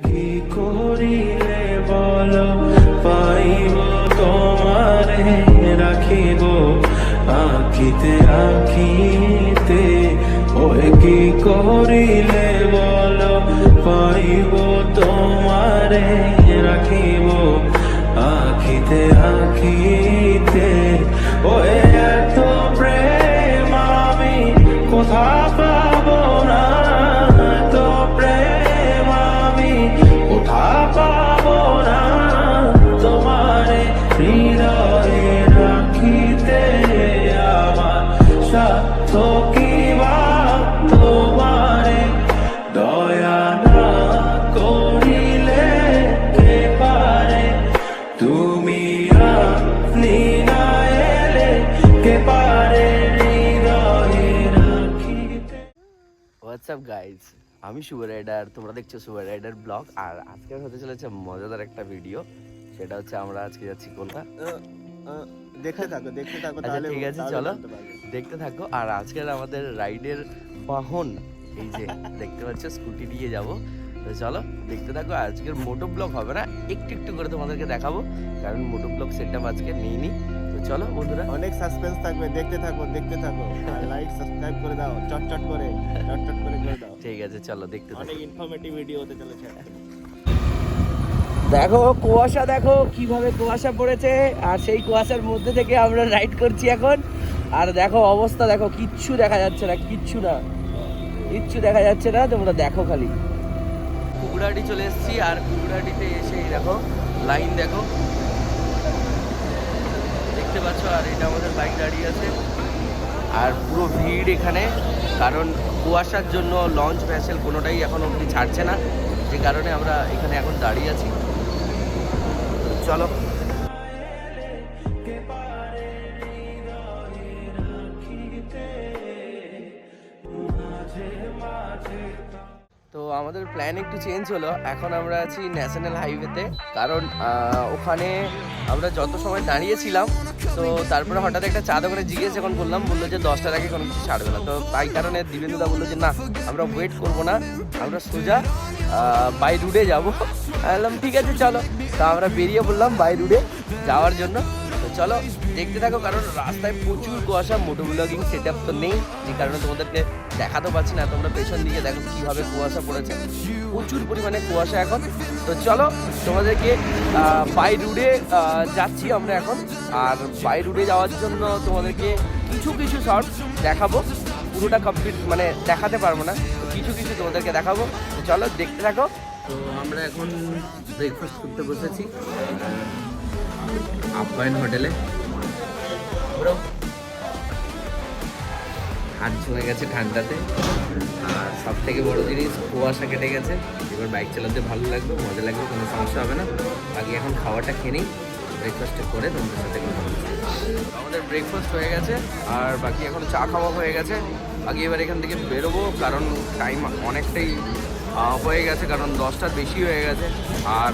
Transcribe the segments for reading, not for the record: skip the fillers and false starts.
কি করিলে বলো পাইব তোমারে রাখিব আখিতে আখিতে, ওই কি করিলে বলো পাইব তোমারে রাখিব আখিতে আখিতে, ওই এত প্রেম আমি কোথা পাবো না, এত প্রেম আমি কোথা পাবো না, তোমারে হৃদয়ে রাখিতে আমার স্বার্থ কি বা তোমারে দয়া না করিলে কে পারে, তুমি আপনি না এলে কে পারে হৃদয়ে রাখিতে। হোয়াটসঅ্যাপ গাইজ, আমি শুভ রাইডার, তোমরা দেখছো শুভ রাইডার ব্লগ। আর আজকে হতে চলেছে মজাদার একটা ভিডিও, সেটা হচ্ছে আমরা আজকে যাচ্ছি কলকাতা। দেখতে থাকো আচ্ছা তাহলে ঠিক আছে, চলো দেখতে থাকো। আর আজকের আমাদের রাইডের বাহন এই যে দেখতে পাচ্ছ, স্কুটি নিয়ে যাব। তো চলো দেখতে থাকো। আজকের মোটো ব্লগ হবে না, একটু একটু করে তোমাদেরকে দেখাবো, কারণ মোটো ব্লগ সেটআপ আজকে নেইনি। তো চলো বন্ধুরা, অনেক সাসপেন্স থাকবে, দেখতে থাকো আর লাইক সাবস্ক্রাইব করে দাও, চটচট করে দাও। ঠিক আছে চলো দেখতে থাকো। অনেক ইনফরমেটিভ ভিডিও হতে চলেছে। দেখো কুয়াশা, দেখো কিভাবে কুয়াশা পড়েছে, আর সেই কুয়াশার মধ্যে থেকে আমরা রাইড করছি এখন। আর দেখো অবস্থা, দেখো কিচ্ছু দেখা যাচ্ছে না, কিচ্ছু দেখা যাচ্ছে না, তোমরা দেখো খালি। কুকুরহাটি চলে এসেছি, আর কুকুরহাটিতে এসে দেখো লাইন দেখো, দেখতে পাচ্ছ। আর এটা আমাদের বাইক দাঁড়িয়ে আছে, আর পুরো ভিড় এখানে, কারণ কুয়াশার জন্য লঞ্চ ভ্যাসেল কোনোটাই এখন অবধি ছাড়ছে না, যে কারণে আমরা এখানে এখন দাঁড়িয়ে আছি। চলো তো আমাদের প্ল্যান একটু চেঞ্জ হলো, এখন আমরা আছি ন্যাশনাল হাইওয়েতে, কারণ ওখানে আমরা যত সময় দাঁড়িয়েছিলাম, তো তারপরে হঠাৎ একটা চা দোকানে জিজ্ঞেস যখন করলাম, বললো যে 10টার আগে কোনো কিছু ছাড়বে না। তো তাই কারণে দিবেন্দুদা বললো যে না, আমরা ওয়েট করবো না, আমরা সোজা বাই রুটে যাবো। বললাম ঠিক আছে চলো। তো আমরা বেরিয়ে পড়লাম বাই রুটে যাওয়ার জন্য। তো চলো দেখতে থাকো, কারণ রাস্তায় প্রচুর কুয়াশা, মোটো ব্লগিং সেটআপ তো নেই, যে কারণে তোমাদেরকে দেখাতে পারছি না। তোমরা পেছন দিকে দেখো কিভাবে কুয়াশা পড়েছে, প্রচুর পরিমাণে কুয়াশা এখন। তো চলো তোমাদেরকে বাই রুটে যাচ্ছি আমরা এখন। আর বাই রুটে যাওয়ার জন্য তোমাদেরকে কিছু শর্ট দেখাবো, পুরোটা কমপ্লিট মানে দেখাতে পারবো না, কিছু তোমাদেরকে দেখাবো। তো চলো দেখতে থাকো। তো আমরা এখন ব্রেকফাস্ট করতে বসেছি আপ্যায়ন হোটেলে। হাত ছুঁয়ে গেছে ঠান্ডাতে, আর সব থেকে বড় জিনিস কুয়াশা কেটে গেছে। এবার বাইক চালাতে ভালো লাগবে, মজা লাগবে, কোনো সমস্যা হবে না। বাকি এখন খাওয়াটা খেয়ে নিই, ব্রেকফাস্টে করে তোমাদের সাথে কথা বলছি। আমাদের ব্রেকফাস্ট হয়ে গেছে, আর বাকি এখন চা খাওয়া হয়ে গেছে। বাকি এবার এখান থেকে বেরোবো, কারণ টাইম অনেকটাই হয়ে গেছে, কারণ 10টার বেশি হয়ে গেছে। আর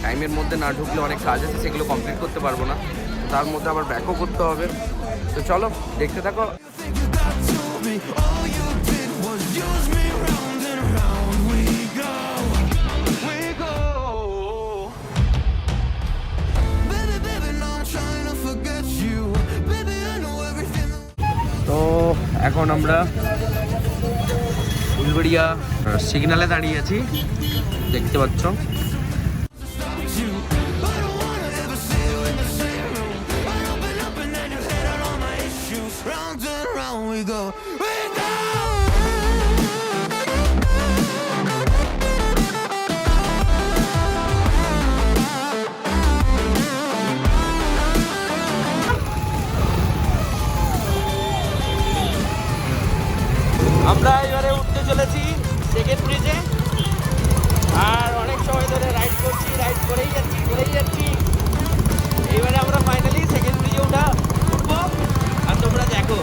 টাইমের মধ্যে না ঢুকলে অনেক কাজ আছে, সেগুলো কমপ্লিট করতে পারবো না, তার মধ্যে আবার ব্যাকও করতে হবে। তো চলো দেখতে থাকো। তো এখন আমরা উলবেড়িয়া সিগন্যালে দাঁড়িয়ে আছি, দেখতে পাচ্ছ। আমরা এবারে উঠতে চলেছি সেকেন্ড ব্রিজে, আর অনেক সময় ধরে রাইড করেই যাচ্ছি। এইবারে আমরা ফাইনালি সেকেন্ড ব্রিজে উঠবো, আর তোমরা দেখো।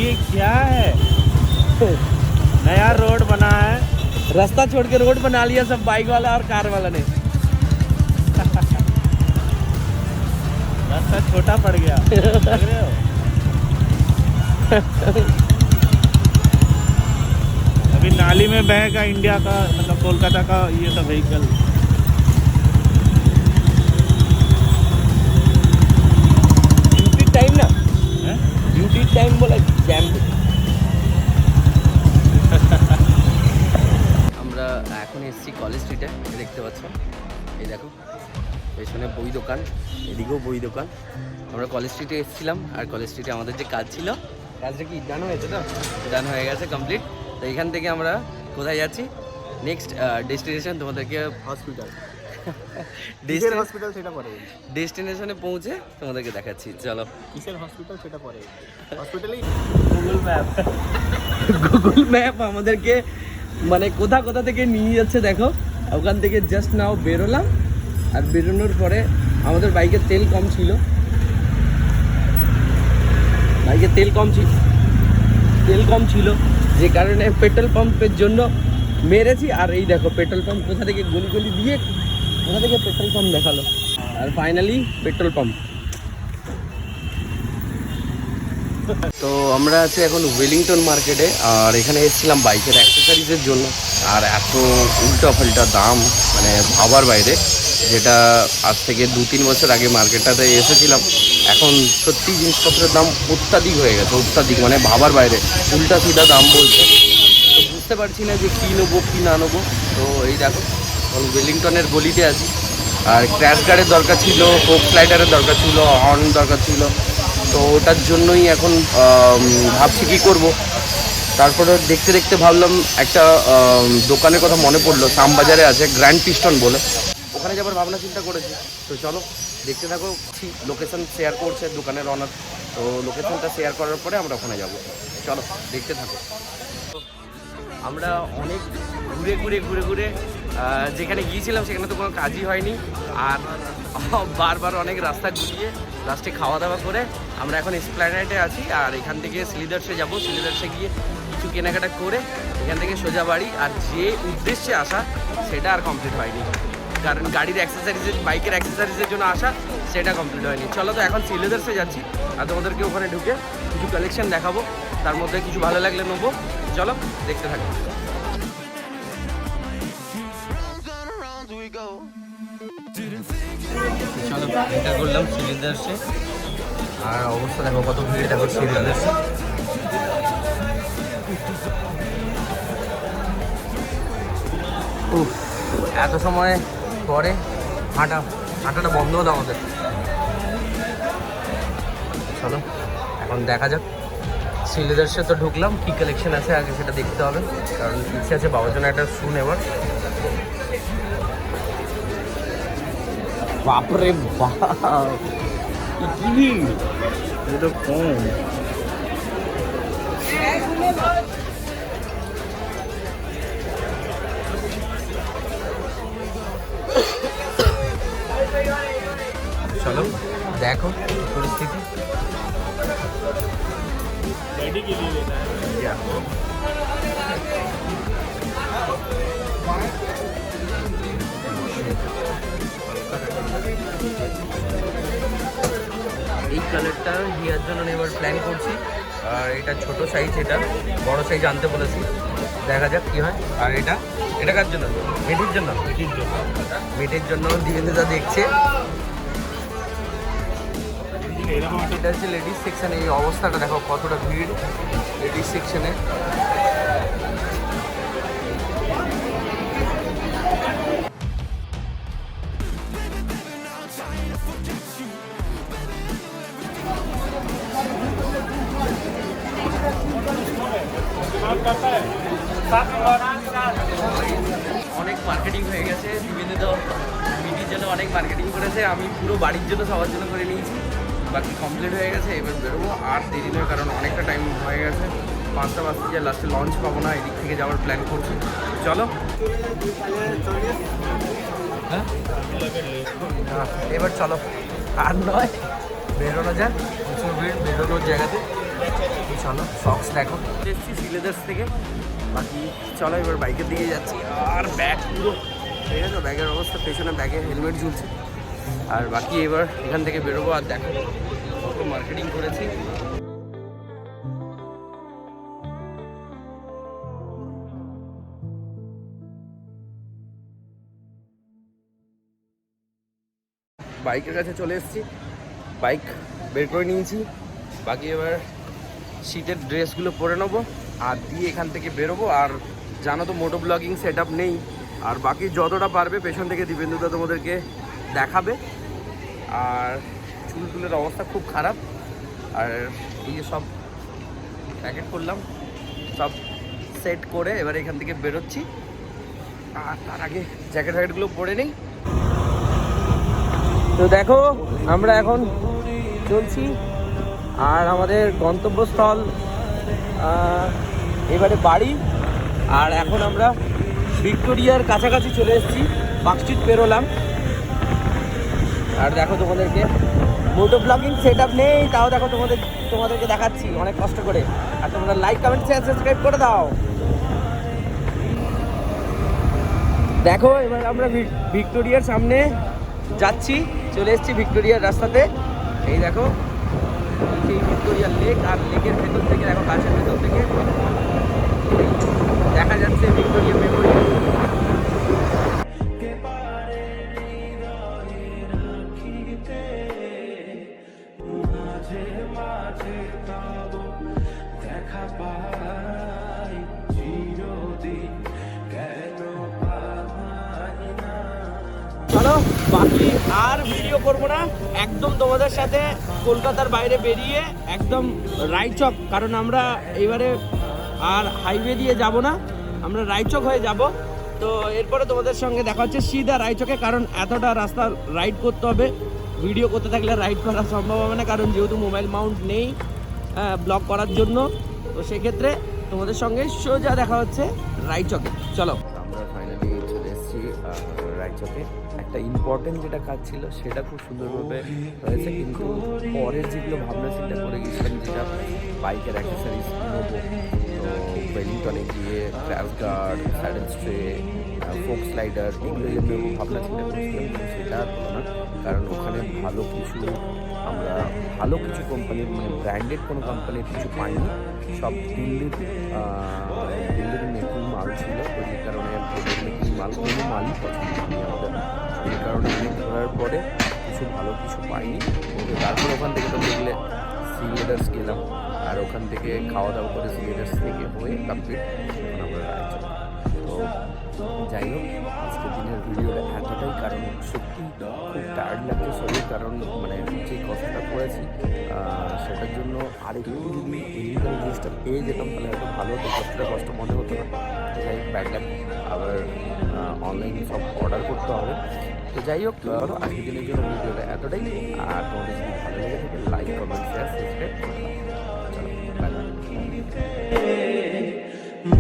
ये क्या है? नया रोड बना है। रास्ता छोड़ के रोड बना लिया सब बाइक वाला और कार वाला ने। रास्ता छोटा पड़ गया, लग रहे हो? अभी नाली में बहेगा इंडिया का, मतलब कोलकाता का ये सब व्हीकल। ड्यूटी टाइम ना, हैं? ডিউটির টাইম বলে জ্যাম। আমরা এখন এসেছি কলেজ স্ট্রিটে, দেখতে পাচ্ছ এই দেখো পেছনে বই দোকান, এদিকেও বই দোকান। আমরা কলেজ স্ট্রিটে এসেছিলাম আর কলেজ স্ট্রিটে আমাদের যে কাজ ছিল, কাজটা কি ডান হয়েছে? তো ডান হয়ে গেছে, কমপ্লিট। তো এখান থেকে আমরা কোথায় যাচ্ছি, নেক্সট ডেস্টিনেশন তোমাদেরকে হসপিটাল, ডেস্টিনেশন হসপিটাল সেটা পরে, ডেস্টিনেশনে পৌঁছে তোমাদেরকে দেখাচ্ছি। চলো। কিসের হসপিটাল সেটা পরে, হসপিটালেই गूगल मैप। গুগল ম্যাপ আমাদেরকে মানে কোথা কোথা থেকে নিয়ে যাচ্ছে দেখো। ওখান থেকে জাস্ট নাও বেরোলাম, আর বেরোনোর পরে আমাদের বাইকের তেল কম ছিল, বাইকের তেল কম ছিল যে কারণে পেট্রোল পাম্পের জন্য মেরেছি। আর এই দেখো পেট্রোল পাম্প কোথা থেকে গলি গলি দিয়ে কোথা থেকে পেট্রোল পাম্প দেখালো, আর ফাইনালি পেট্রোল পাম্প। তো আমরা আছি এখন ওয়েলিংটন মার্কেটে, আর এখানে এসেছিলাম বাইকের অ্যাক্সেসরিজের জন্য। আর এত উল্টা পাল্টা দাম, মানে ভাবার বাইরে, যেটা আজ থেকে 2-3 বছর আগে মার্কেটটাতে এসেছিলাম, এখন সত্যি জিনিসপত্রের দাম অত্যাধিক হয়ে গেছে, অত্যাধিক মানে ভাবার বাইরে, উল্টা সিধা দাম বলছে। তো বুঝতে পারছি না যে কী নেবো কী না নেবো। তো এই দেখো এখন ওয়েলিংটনের গলিতে আছি, আর ক্র্যাশ গার্ডের দরকার ছিল, হোক স্লাইডারের দরকার ছিল, হর্ন দরকার ছিল। তো ওটার জন্যই এখন ভাবছি কী করব। তারপরে দেখতে দেখতে ভাবলাম একটা দোকানের কথা মনে পড়লো, শ্যামবাজারে আছে গ্র্যান্ড পিস্টন বলে, ওখানে যাবার ভাবনা চিন্তা করেছি। তো চলো দেখতে থাকো, লোকেশন শেয়ার করছে দোকানের অনার, তো লোকেশনটা শেয়ার করার পরে আমরা ওখানে যাব। চলো দেখতে থাকো। আমরা অনেক ঘুরে যেখানে গিয়েছিলাম সেখানে তো কোনো কাজই হয়নি, আর বারবার অনেক রাস্তা ঘুরিয়ে লাস্টে খাওয়া দাওয়া করে আমরা এখন এসপ্ল্যানেডে আছি। আর এখান থেকে শ্রীদর্শে যাব, শ্রীদর্শে গিয়ে কিছু কেনাকাটা করে এখান থেকে সোজা বাড়ি। আর যে উদ্দেশ্যে আসা সেটা আর কমপ্লিট হয়নি, কারণ গাড়ির অ্যাক্সেসরিজের, বাইকের অ্যাক্সেসরিজের জন্য আসা সেটা কমপ্লিট হয়নি। চলো তো এখন শ্রীদর্শে যাচ্ছি, আর তোমাদেরকে ওখানে ঢুকে কিছু কালেকশন দেখাবো, তার মধ্যে কিছু ভালো লাগলে নেবো। চলো দেখতে থাকো। চলো এটা করলাম শ্রীদর্শে, আর অবস্থা দেখো কত ভিড়, দেখো শ্রীদর্শে। উফ, এত সময় পরে হাঁটাটা বন্ধ হতো আমাদের। চলো এখন দেখা যাক। শ্রীলেদার্সে তো ঢুকলাম, কী কালেকশন আছে আগে সেটা দেখতে হবে, কারণ ইচ্ছে আছে বাবার জন্য একটা শু নেবার। বাপরে বাপ, কি ভিড়! এটা কম। চলো দেখো পরিস্থিতি। गाड़ी के लिए लेना है। এই কালারটা হিয়ার জন্য নেবার প্ল্যান করছি, আর এটা ছোট সাইজ, এটা বড় সাইজ আনতে বলেছি, দেখা যাক কি হয়। আর এটা কার জন্য? মেয়েটির জন্য। মেয়েটির জন্য দিবেন্দা দেখছে। এটা হচ্ছে লেডিস সেকশন, এই অবস্থাটা দেখো কতটা ভিড় লেডিস সেকশনে। অনেক মার্কেটিং হয়ে গেছে, বিভিন্ন মিটির জন্য অনেক মার্কেটিং করেছে, আমি পুরো বাড়ির জন্য সবার জন্য করে নিয়েছি, বাকি কমপ্লিট হয়ে গেছে। এবার বেরোবো, আর দেরি নয়, কারণ অনেকটা টাইম হয়ে গেছে, 5টা বাজতে যে লাস্টে লঞ্চ পাবো না, এদিক থেকে যাওয়ার প্ল্যান করছি। চলো হ্যাঁ এবার চলো, আর নয় বেরোনো যাক, প্রচুর ভিড় বেরোনোর জায়গাতে। চলো সক্স দেখো, এসছি সিলেদার্স থেকে। বাকি চলো এবার বাইকের দিকে যাচ্ছি। আর ব্যাগ পুরো ঠিক আছে, ব্যাগের অবস্থা, পেছনে ব্যাগে হেলমেট ঝুলছে। আর বাকি এবার এখান থেকে বেরোবো। আর দেখো কত মার্কেটিং করেছি। বাইকের কাছে চলে এসেছি, বাইক বের করে নিয়েছি। বাকি এবার শীতের ড্রেসগুলো পরে নেবো আর দিয়ে এখান থেকে বেরোবো। আর জানো তো মোটো ব্লগিং সেট আপ নেই। আর বাকি যতটা পারবে পেছন থেকে দীপেন্দুদা তোমাদেরকে দেখাবে। আর চুলের অবস্থা খুব খারাপ। আর এই যে সব প্যাকেট করলাম, সব সেট করে এবার এখান থেকে বেরোচ্ছি। আর তার আগে জ্যাকেট ফ্যাকেটগুলো পরে নেই। তো দেখো আমরা এখন চলছি আর আমাদের গন্তব্যস্থল এবারে বাড়ি। আর এখন আমরা ভিক্টোরিয়ার কাছাকাছি চলে এসেছি, পার্ক স্ট্রিট পেরোলাম। আর দেখো তোমাদেরকে মোটো ব্লগিং সেট আপ নেই, তাও দেখো তোমাদেরকে দেখাচ্ছি অনেক কষ্ট করে। আর তোমরা লাইক কমেন্ট শেয়ার সাবস্ক্রাইব করে দাও। দেখো এবার আমরা ভিক্টোরিয়ার সামনে যাচ্ছি, চলে এসেছি ভিক্টোরিয়ার রাস্তাতে। এই দেখো এই ভিক্টোরিয়ার লেক, আর লেকের ভেতর থেকে দেখো গাছের ভেতর থেকে দেখা যাচ্ছে ভিক্টোরিয়া মেমোরিয়াল। চলো বাকি আর ভিডিও করবো না, একদম তোমাদের সাথে কলকাতার বাইরে বেরিয়ে একদম রায়চক, কারণ আমরা এবারে আর হাইওয়ে দিয়ে যাব না, আমরা রায়চক হয়ে যাব। তো এরপরে তোমাদের সঙ্গে দেখা হচ্ছে সিধা রায়চকে, কারণ এতটা রাস্তা রাইড করতে হবে। ভিডিও করতে থাকলে রাইড করা সম্ভব হবে না, কারণ যেহেতু মোবাইল মাউন্ট নেই ব্লগ করার জন্য। তো সেক্ষেত্রে তোমাদের সঙ্গে সোজা দেখা হচ্ছে রায়চকে। চলো আমরা ফাইনালি চলে এসেছি রায়চকে। একটা ইম্পর্টেন্ট যেটা কাজ ছিল সেটা খুব সুন্দরভাবে হয়েছে, কিন্তু পরের যেগুলো ভাবনা চিন্তা করে গেছিলাম, যেটা বাইকের অ্যাক্সেসরিজ নেবো, তো ওয়েলিংটনে গিয়ে crash guard, saddle স্ট্রে, folk slider, এগুলো জন্য ভাবনা চিন্তা করেছিলাম, সেটা আর হলো না। কারণ ওখানে ভালো কিছু কোম্পানির মানে ব্র্যান্ডেড কোনো কোম্পানির কিছু পাইনি, সব দিল্লির মেকিং মাল ছিল। তো যে কারণে মেকিং মাল কোনো মালই পছন্দ হয়নি আমাদের। সেই কারণে অনেক ঘোরার পরে ভালো কিছু পাইনি। তারপর ওখান থেকে তো দেখলে সিলেদার্স গেলাম, আর ওখান থেকে খাওয়া দাওয়া করে সিলেদার্স থেকে হয়ে কমপ্লিট এখন আমরা রায়চক। তো যাই হোক, আজকের দিনের ভিডিওটা এতটাই, কারণ সত্যি খুব টায়ার্ড লাগছে শরীর, কারণ মানে যে কষ্টটা করেছি সেটার জন্য আরেকটু যদি এলিজিবল জিনিসটা পেয়ে যেতাম তাহলে হয়তো ভালো হতো, কষ্ট মনে হতো না। যাই হোক, ব্যাড লাগ, আবার অনলাইনে সব অর্ডার করতে হবে। তো যাই হোক, আজকের দিনের জন্য ভিডিওটা এতটাই। আর তোমাদের যদি ভালো লেগে থাকে লাইক কমেন্ট শেয়ার সাবস্ক্রাইব করে দাও। চলো বাই।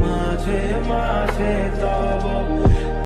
মাঝে মাঝে তব